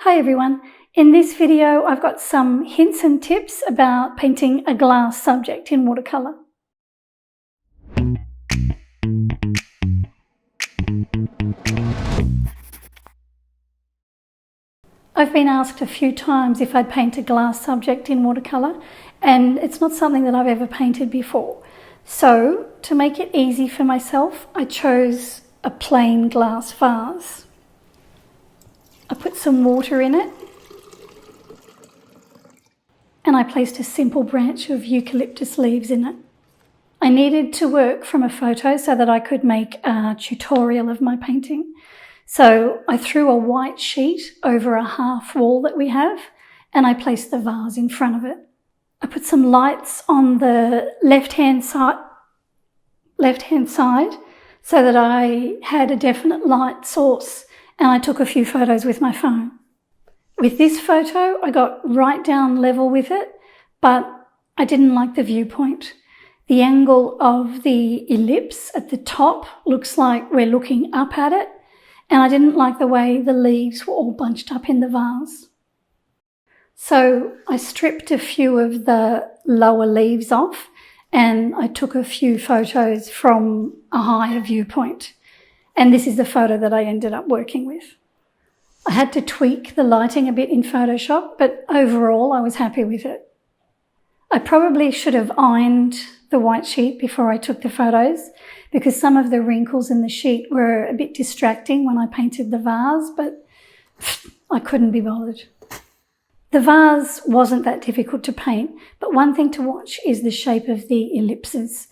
Hi everyone, in this video I've got some hints and tips about painting a glass subject in watercolour. I've been asked a few times if I'd paint a glass subject in watercolour, and it's not something that I've ever painted before. So to make it easy for myself, I chose a plain glass vase. I put some water in it and I placed a simple branch of eucalyptus leaves in it. I needed to work from a photo so that I could make a tutorial of my painting. So I threw a white sheet over a half wall that we have and I placed the vase in front of it. I put some lights on the left-hand side so that I had a definite light source, and I took a few photos with my phone. With this photo, I got right down level with it, but I didn't like the viewpoint. The angle of the ellipse at the top looks like we're looking up at it, and I didn't like the way the leaves were all bunched up in the vase. So I stripped a few of the lower leaves off and I took a few photos from a higher viewpoint. And this is the photo that I ended up working with. I had to tweak the lighting a bit in Photoshop, but overall I was happy with it. I probably should have ironed the white sheet before I took the photos because some of the wrinkles in the sheet were a bit distracting when I painted the vase, but I couldn't be bothered. The vase wasn't that difficult to paint, but one thing to watch is the shape of the ellipses.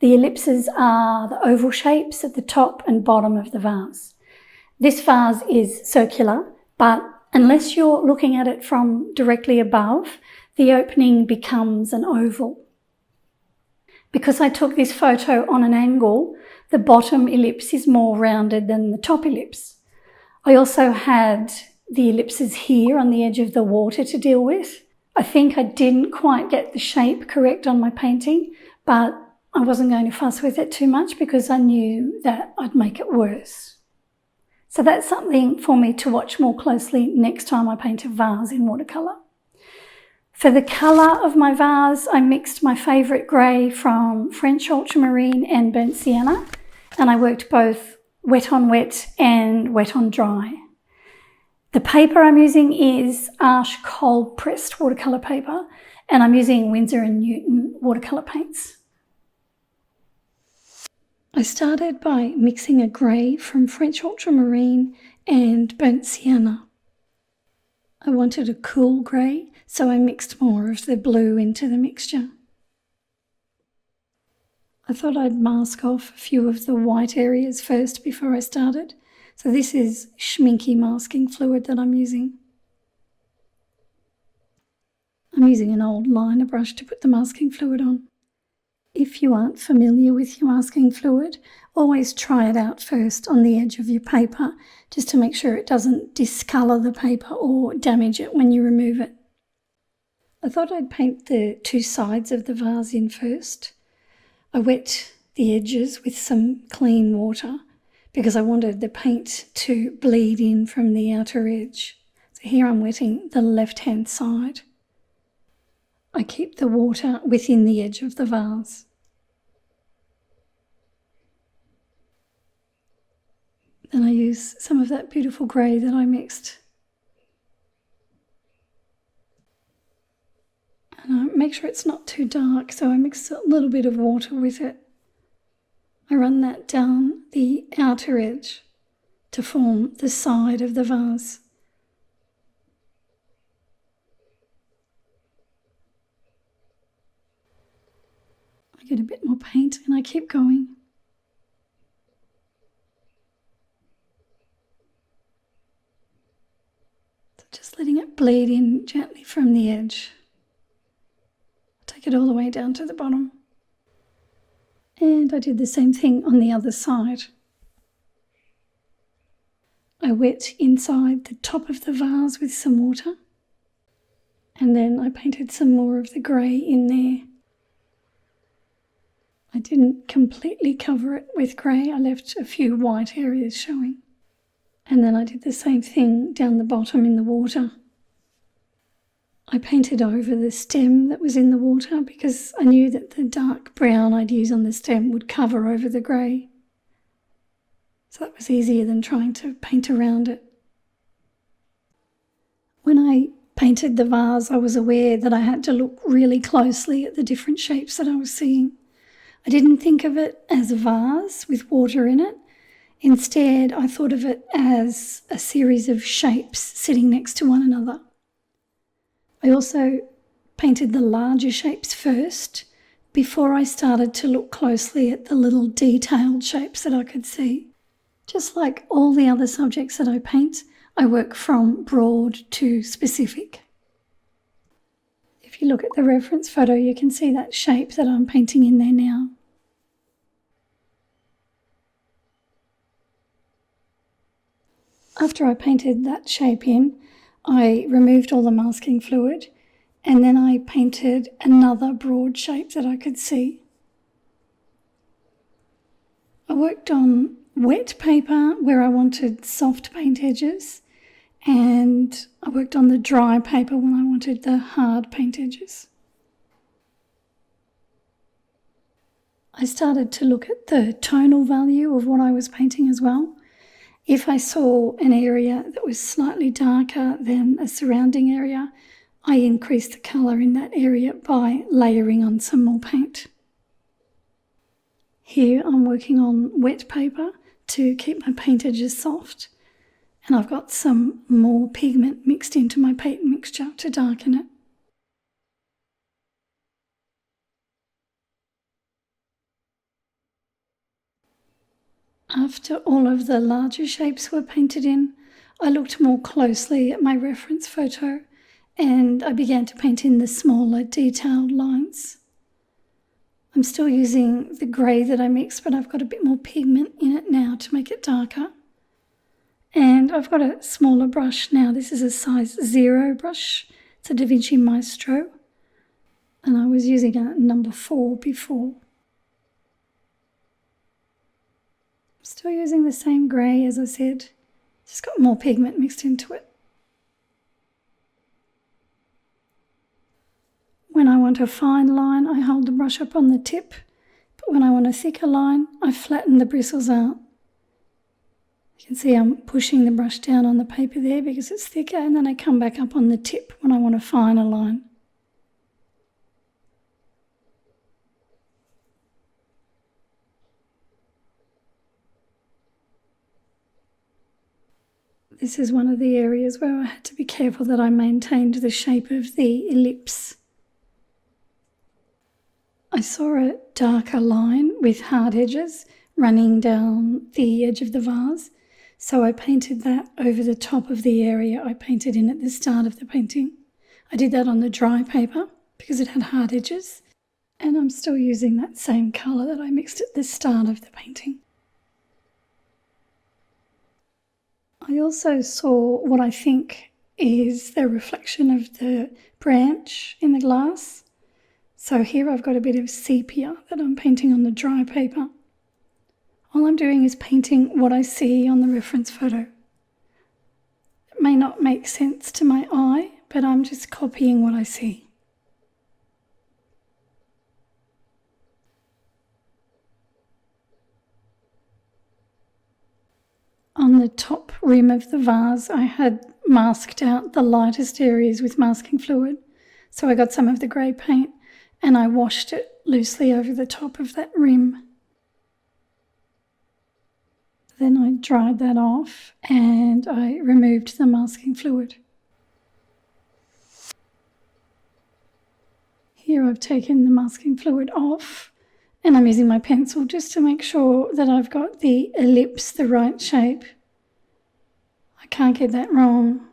The ellipses are the oval shapes at the top and bottom of the vase. This vase is circular, but unless you're looking at it from directly above, the opening becomes an oval. Because I took this photo on an angle, the bottom ellipse is more rounded than the top ellipse. I also had the ellipses here on the edge of the water to deal with. I think I didn't quite get the shape correct on my painting, but I wasn't going to fuss with it too much because I knew that I'd make it worse. So that's something for me to watch more closely next time I paint a vase in watercolour. For the colour of my vase, I mixed my favourite grey from French ultramarine and burnt sienna, and I worked both wet on wet and wet on dry. The paper I'm using is Archival cold pressed watercolour paper, and I'm using Winsor & Newton watercolour paints. I started by mixing a grey from French ultramarine and burnt sienna. I wanted a cool grey, so I mixed more of the blue into the mixture. I thought I'd mask off a few of the white areas first before I started. So this is schminky masking fluid that I'm using. I'm using an old liner brush to put the masking fluid on. If you aren't familiar with your masking fluid, always try it out first on the edge of your paper, just to make sure it doesn't discolour the paper or damage it when you remove it. I thought I'd paint the two sides of the vase in first. I wet the edges with some clean water because I wanted the paint to bleed in from the outer edge. So here I'm wetting the left-hand side. I keep the water within the edge of the vase. Then I use some of that beautiful grey that I mixed. And I make sure it's not too dark, so I mix a little bit of water with it. I run that down the outer edge to form the side of the vase. I get a bit more paint and I keep going. So just letting it bleed in gently from the edge. Take it all the way down to the bottom. And I did the same thing on the other side. I wet inside the top of the vase with some water. And then I painted some more of the grey in there. I didn't completely cover it with grey. I left a few white areas showing. And then I did the same thing down the bottom in the water. I painted over the stem that was in the water because I knew that the dark brown I'd use on the stem would cover over the grey. So that was easier than trying to paint around it. When I painted the vase, I was aware that I had to look really closely at the different shapes that I was seeing. I didn't think of it as a vase with water in it. Instead, I thought of it as a series of shapes sitting next to one another. I also painted the larger shapes first before I started to look closely at the little detailed shapes that I could see. Just like all the other subjects that I paint, I work from broad to specific. If you look at the reference photo, you can see that shape that I'm painting in there now. After I painted that shape in, I removed all the masking fluid and then I painted another broad shape that I could see. I worked on wet paper where I wanted soft paint edges, and I worked on the dry paper when I wanted the hard paint edges. I started to look at the tonal value of what I was painting as well. If I saw an area that was slightly darker than a surrounding area, I increased the colour in that area by layering on some more paint. Here I'm working on wet paper to keep my paint edges soft, and I've got some more pigment mixed into my paint mixture to darken it. After all of the larger shapes were painted in, I looked more closely at my reference photo and I began to paint in the smaller detailed lines. I'm still using the grey that I mixed, but I've got a bit more pigment in it now to make it darker. And I've got a smaller brush now. This is a size 0 brush. It's a Vinci Maestro. And I was using a number 4 before. I'm still using the same grey, as I said. Just got more pigment mixed into it. When I want a fine line, I hold the brush up on the tip. But when I want a thicker line, I flatten the bristles out. You can see I'm pushing the brush down on the paper there because it's thicker, and then I come back up on the tip when I want a finer line. This is one of the areas where I had to be careful that I maintained the shape of the ellipse. I saw a darker line with hard edges running down the edge of the vase, so I painted that over the top of the area I painted in at the start of the painting. I did that on the dry paper because it had hard edges, and I'm still using that same colour that I mixed at the start of the painting. I also saw what I think is the reflection of the branch in the glass. So here I've got a bit of sepia that I'm painting on the dry paper. All I'm doing is painting what I see on the reference photo. It may not make sense to my eye, but I'm just copying what I see. On the top rim of the vase, I had masked out the lightest areas with masking fluid. So I got some of the grey paint and I washed it loosely over the top of that rim. Then I dried that off and I removed the masking fluid. Here I've taken the masking fluid off and I'm using my pencil just to make sure that I've got the ellipse the right shape. I can't get that wrong.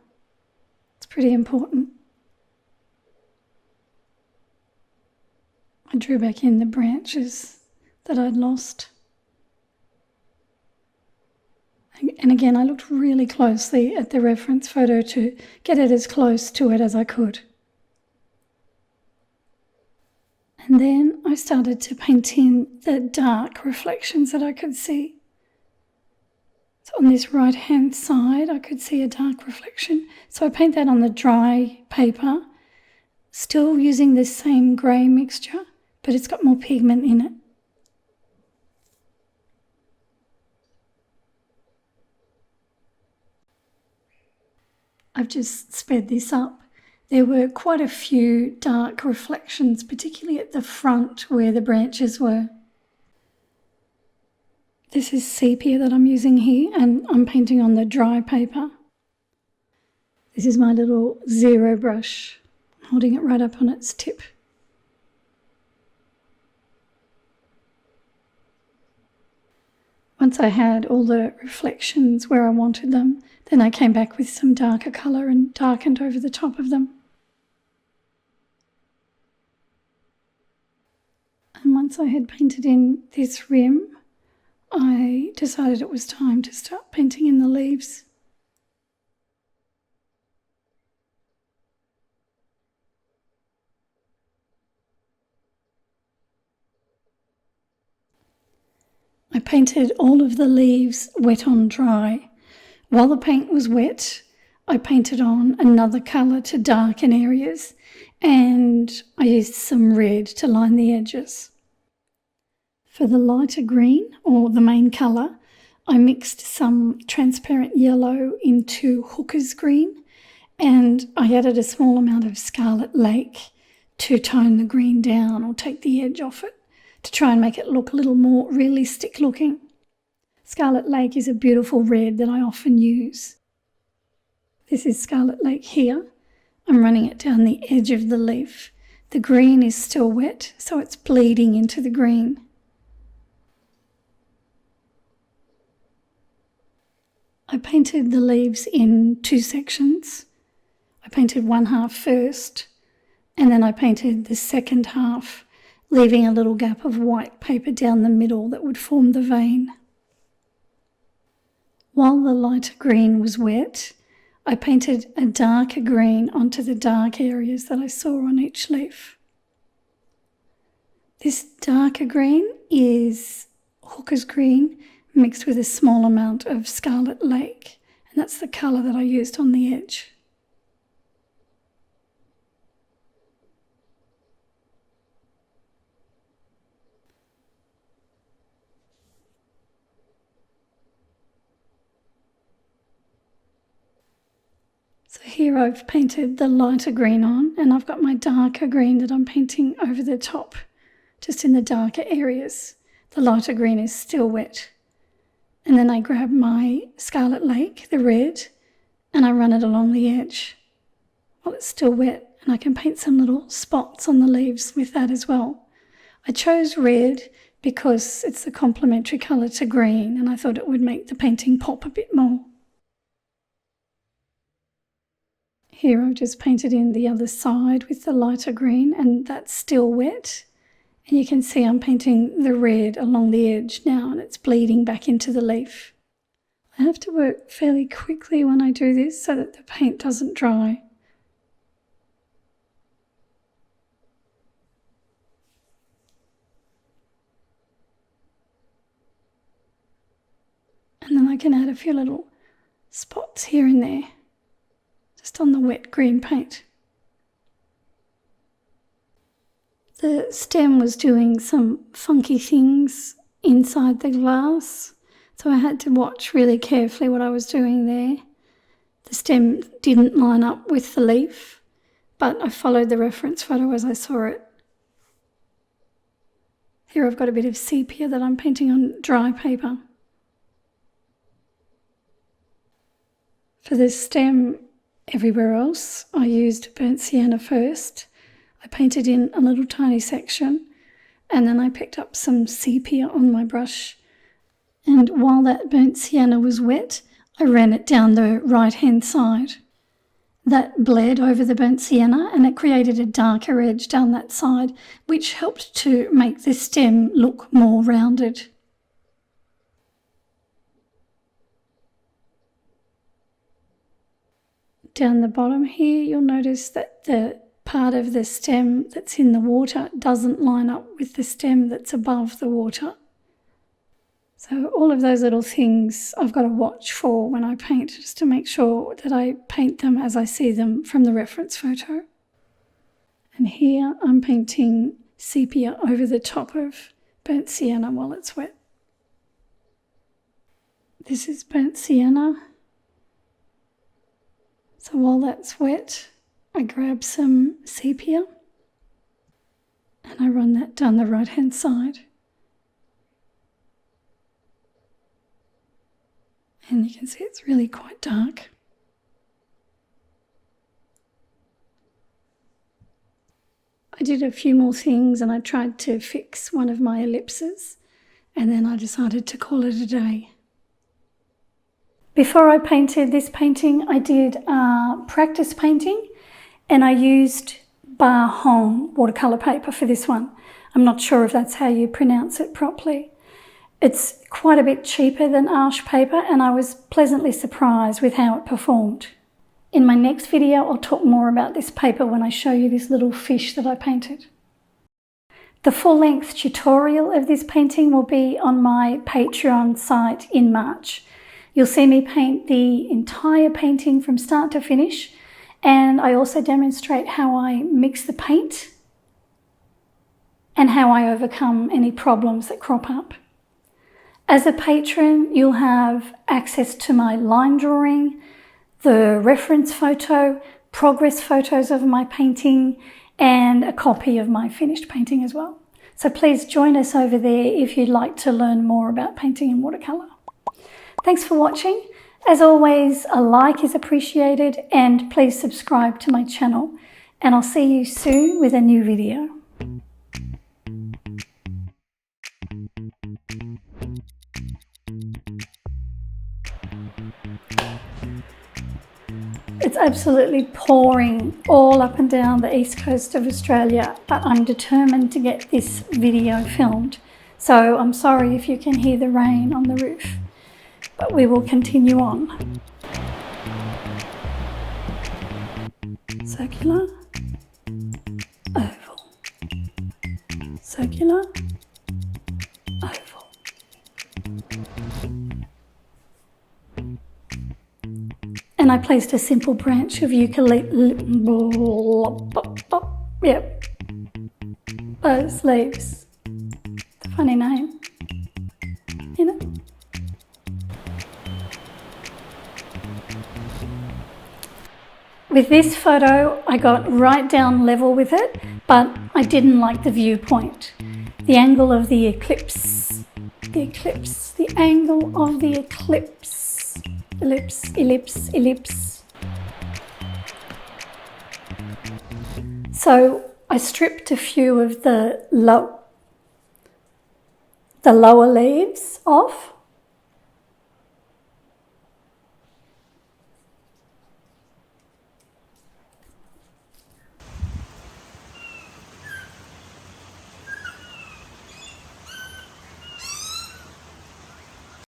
It's pretty important. I drew back in the branches that I'd lost. And again, I looked really closely at the reference photo to get it as close to it as I could. And then I started to paint in the dark reflections that I could see. So on this right hand side I could see a dark reflection. So I paint that on the dry paper, still using this same grey mixture, but it's got more pigment in it. I've just sped this up. There were quite a few dark reflections, particularly at the front where the branches were. This is sepia that I'm using here, and I'm painting on the dry paper. This is my little zero brush, holding it right up on its tip. Once I had all the reflections where I wanted them, then I came back with some darker colour and darkened over the top of them. And once I had painted in this rim, I decided it was time to start painting in the leaves. I painted all of the leaves wet on dry. While the paint was wet, I painted on another colour to darken areas, and I used some red to line the edges. For the lighter green, or the main colour, I mixed some transparent yellow into hooker's green, and I added a small amount of Scarlet Lake to tone the green down or take the edge off it, to try and make it look a little more realistic looking. Scarlet Lake is a beautiful red that I often use. This is Scarlet Lake here. I'm running it down the edge of the leaf. The green is still wet, so it's bleeding into the green. I painted the leaves in two sections. I painted one half first, and then I painted the second half, leaving a little gap of white paper down the middle that would form the vein. While the lighter green was wet, I painted a darker green onto the dark areas that I saw on each leaf. This darker green is hooker's green mixed with a small amount of Scarlet Lake, and that's the colour that I used on the edge. So here I've painted the lighter green on, and I've got my darker green that I'm painting over the top, just in the darker areas. The lighter green is still wet. And then I grab my Scarlet Lake, the red, and I run it along the edge while it's still wet, and I can paint some little spots on the leaves with that as well. I chose red because it's the complementary colour to green, and I thought it would make the painting pop a bit more. Here I've just painted in the other side with the lighter green, and that's still wet. And you can see I'm painting the red along the edge now, and it's bleeding back into the leaf. I have to work fairly quickly when I do this so that the paint doesn't dry. And then I can add a few little spots here and there, just on the wet green paint. The stem was doing some funky things inside the glass, so I had to watch really carefully what I was doing there. The stem didn't line up with the leaf, but I followed the reference photo as I saw it. Here I've got a bit of sepia that I'm painting on dry paper. For the stem, everywhere else, I used burnt sienna first. I painted in a little tiny section, and then I picked up some sepia on my brush, and while that burnt sienna was wet, I ran it down the right hand side. That bled over the burnt sienna, and it created a darker edge down that side, which helped to make the stem look more rounded. Down the bottom here, you'll notice that the part of the stem that's in the water doesn't line up with the stem that's above the water. So all of those little things I've got to watch for when I paint, just to make sure that I paint them as I see them from the reference photo. And here I'm painting sepia over the top of burnt sienna while it's wet. This is burnt sienna. So while that's wet, I grab some sepia and I run that down the right-hand side. And you can see it's really quite dark. I did a few more things and I tried to fix one of my ellipses, and then I decided to call it a day. Before I painted this painting, I did practice painting, and I used Ba Hong watercolour paper for this one. I'm not sure if that's how you pronounce it properly. It's quite a bit cheaper than Arch paper, and I was pleasantly surprised with how it performed. In my next video, I'll talk more about this paper when I show you this little fish that I painted. The full-length tutorial of this painting will be on my Patreon site in March. You'll see me paint the entire painting from start to finish, and I also demonstrate how I mix the paint and how I overcome any problems that crop up. As a patron, you'll have access to my line drawing, the reference photo, progress photos of my painting, and a copy of my finished painting as well. So please join us over there if you'd like to learn more about painting in watercolour. Thanks for watching. As always, a like is appreciated, and please subscribe to my channel. And I'll see you soon with a new video. It's absolutely pouring all up and down the east coast of Australia, but I'm determined to get this video filmed. So I'm sorry if you can hear the rain on the roof, but we will continue on. Circular, oval, circular, oval. And I placed a simple branch of yep, those leaves. It's a funny name, you know. With this photo, I got right down level with it, but I didn't like the viewpoint. The angle of the eclipse, the angle of the eclipse, ellipse, ellipse, ellipse. So I stripped a few of the lower leaves off,